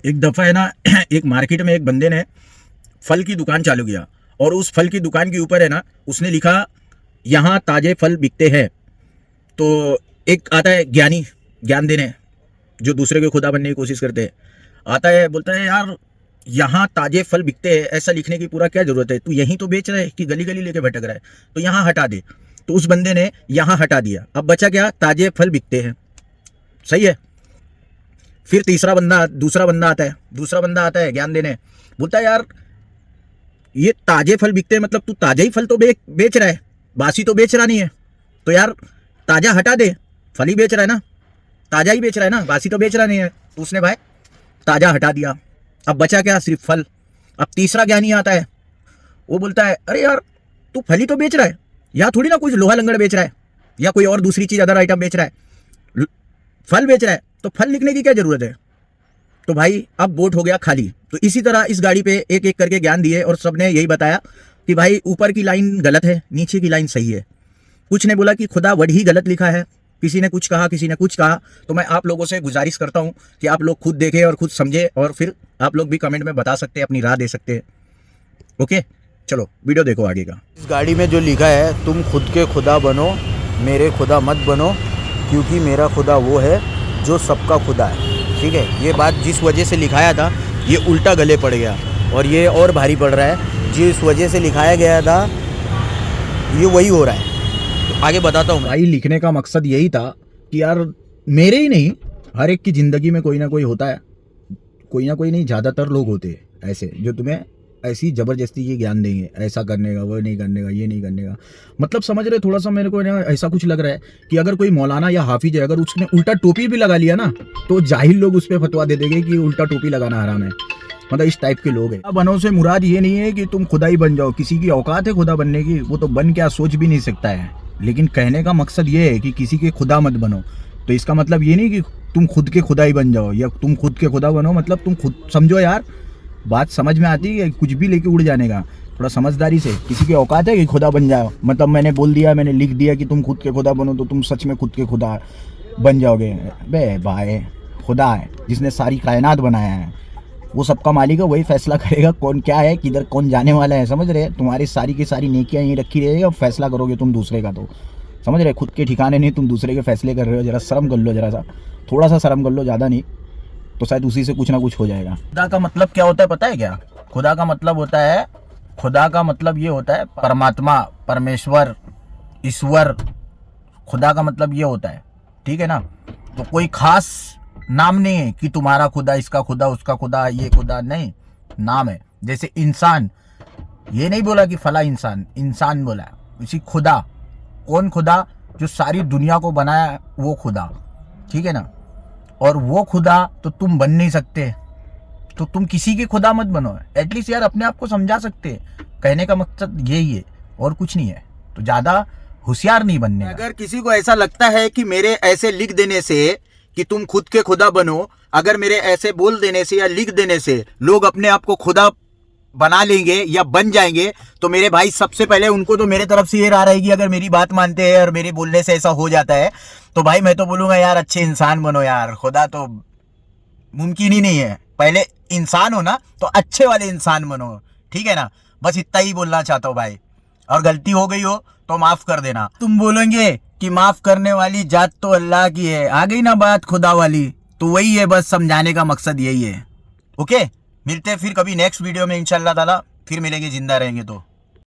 एक दफ़ा है ना एक मार्केट में एक बंदे ने फल की दुकान चालू किया और उस फल की दुकान के ऊपर है ना उसने लिखा यहाँ ताजे फल बिकते हैं। तो एक आता है ज्ञानी ज्ञान देने, जो दूसरे के खुदा बनने की कोशिश करते हैं, आता है बोलता है यार यहाँ ताजे फल बिकते हैं, ऐसा लिखने की पूरा क्या ज़रूरत है, तू यहीं तो बेच रहा है कि गली गली लेके भटक रहा है, तो यहाँ हटा दे। तो उस बंदे ने यहाँ हटा दिया, अब बचा क्या, ताजे फल बिकते हैं। सही है। फिर दूसरा बंदा आता है ज्ञान देने, बोलता है यार ये ताजे फल बिकते हैं, मतलब तू ताजा ही फल तो बेच रहा है, बासी तो बेच रहा नहीं है, तो यार ताजा हटा दे, फल ही बेच रहा है ना, ताजा ही बेच रहा है ना, बासी तो बेच रहा नहीं है। तो उसने भाई ताजा हटा दिया, अब बचा क्या, सिर्फ फल। अब तीसरा ज्ञानी आता है, वो बोलता है अरे यार तू फल ही तो बेच रहा है, यहाँ थोड़ी ना कुछ लोहा लंगड़ बेच रहा है या कोई और दूसरी चीज अदर आइटम बेच रहा है, फल बेच रहा है, तो फल लिखने की क्या जरूरत है। तो भाई अब बोट हो गया खाली। तो इसी तरह इस गाड़ी पे एक एक करके ज्ञान दिए और सबने यही बताया कि भाई ऊपर की लाइन गलत है, नीचे की लाइन सही है। कुछ ने बोला कि खुदा वर्ड ही गलत लिखा है, किसी ने कुछ कहा, किसी ने कुछ कहा। तो मैं आप लोगों से गुजारिश करता हूँ कि आप लोग खुद देखें और खुद समझे, और फिर आप लोग भी कमेंट में बता सकते हैं, अपनी राय दे सकते हैं। ओके, चलो वीडियो देखो आगे का। इस गाड़ी में जो लिखा है, तुम खुद के खुदा बनो, मेरे खुदा मत बनो, क्योंकि मेरा खुदा वो है जो सबका खुदा है। ठीक है, ये बात जिस वजह से लिखाया था ये उल्टा गले पड़ गया और ये और भारी पड़ रहा है। जिस वजह से लिखाया गया था ये वही हो रहा है। तो आगे बताता हूँ। भाई लिखने का मकसद यही था कि यार मेरे ही नहीं, हर एक की ज़िंदगी में कोई ना कोई होता है, कोई ना कोई नहीं, ज़्यादातर लोग होते हैं ऐसे जो तुम्हें ऐसी ज़बरदस्ती ये ज्ञान देंगे, ऐसा करने का, वो नहीं करने का, ये नहीं करने का। मतलब समझ रहे, थोड़ा सा मेरे को ऐसा कुछ लग रहा है कि अगर कोई मौलाना या हाफिज है, अगर उसने उल्टा टोपी भी लगा लिया ना, तो जाहिल लोग उस पर फतवा दे देंगे कि उल्टा टोपी लगाना हराम है। मतलब इस टाइप के लोग हैं। बनो से मुराद ये नहीं है कि तुम खुदा ही बन जाओ, किसी की औकात है खुदा बनने की, वो तो बन क्या सोच भी नहीं सकता है। लेकिन कहने का मकसद ये है कि किसी के खुदा मत बनो। तो इसका मतलब ये नहीं कि तुम खुद के खुदा ही बन जाओ या तुम खुद के खुदा बनो, मतलब तुम खुद समझो यार, बात समझ में आती है, कुछ भी लेके उड़ जाने का, थोड़ा समझदारी से। किसी की औकात है कि खुदा बन जाओ, मतलब मैंने बोल दिया, मैंने लिख दिया कि तुम खुद के खुदा बनो तो तुम सच में खुद के खुदा बन जाओगे। बे भाई, खुदा है जिसने सारी कायनात बनाया है, वो सबका मालिक है, वही फैसला करेगा कौन क्या है, किधर कौन जाने वाला है। समझ रहे, तुम्हारी सारी की सारी नेकियां यहीं रखी रहेगी, और फैसला करोगे तुम दूसरे का। तो समझ रहे, खुद के ठिकाने नहीं, तुम दूसरे के फैसले कर रहे हो। जरा शर्म कर लो, जरा सा, थोड़ा सा शर्म कर लो, ज़्यादा नहीं, तो शायद उसी से कुछ ना कुछ हो जाएगा। खुदा का मतलब क्या होता है पता है क्या? खुदा का मतलब होता है, खुदा का मतलब ये होता है परमात्मा, परमेश्वर, ईश्वर। खुदा का मतलब ये होता है, ठीक है ना। तो कोई खास नाम नहीं है कि तुम्हारा खुदा, इसका खुदा, उसका खुदा, ये खुदा, नहीं, नाम है। जैसे इंसान, ये नहीं बोला कि फला इंसान, इंसान बोला है। इसी खुदा, कौन खुदा? जो सारी दुनिया को बनाया वो खुदा, ठीक है ना। और वो खुदा तो तुम बन नहीं सकते, तो तुम किसी के खुदा मत बनो। एटलीस्ट यार अपने आप को समझा सकते। कहने का मकसद यही है और कुछ नहीं है। तो ज्यादा होशियार नहीं बनने। अगर किसी को ऐसा लगता है कि मेरे ऐसे लिख देने से कि तुम खुद के खुदा बनो, अगर मेरे ऐसे बोल देने से या लिख देने से लोग अपने आप को खुदा बना लेंगे या बन जाएंगे, तो मेरे भाई सबसे पहले उनको तो मेरे तरफ से ये राय रहेगी, अगर मेरी बात मानते हैं और मेरे बोलने से ऐसा हो जाता है, तो भाई मैं तो बोलूंगा यार अच्छे इंसान बनो यार, खुदा तो मुमकिन ही नहीं है। पहले इंसान हो ना तो अच्छे वाले इंसान बनो, ठीक है ना। बस इतना ही बोलना चाहता हूँ भाई, और गलती हो गई हो तो माफ कर देना। तुम बोलेंगे कि माफ करने वाली जात तो अल्लाह की है, आ गई ना बात खुदा वाली, तो वही है, बस समझाने का मकसद यही है। ओके, मिलते हैं फिर कभी नेक्स्ट वीडियो में इंशाल्लाह ताला, फिर मिलेंगे जिंदा रहेंगे तो।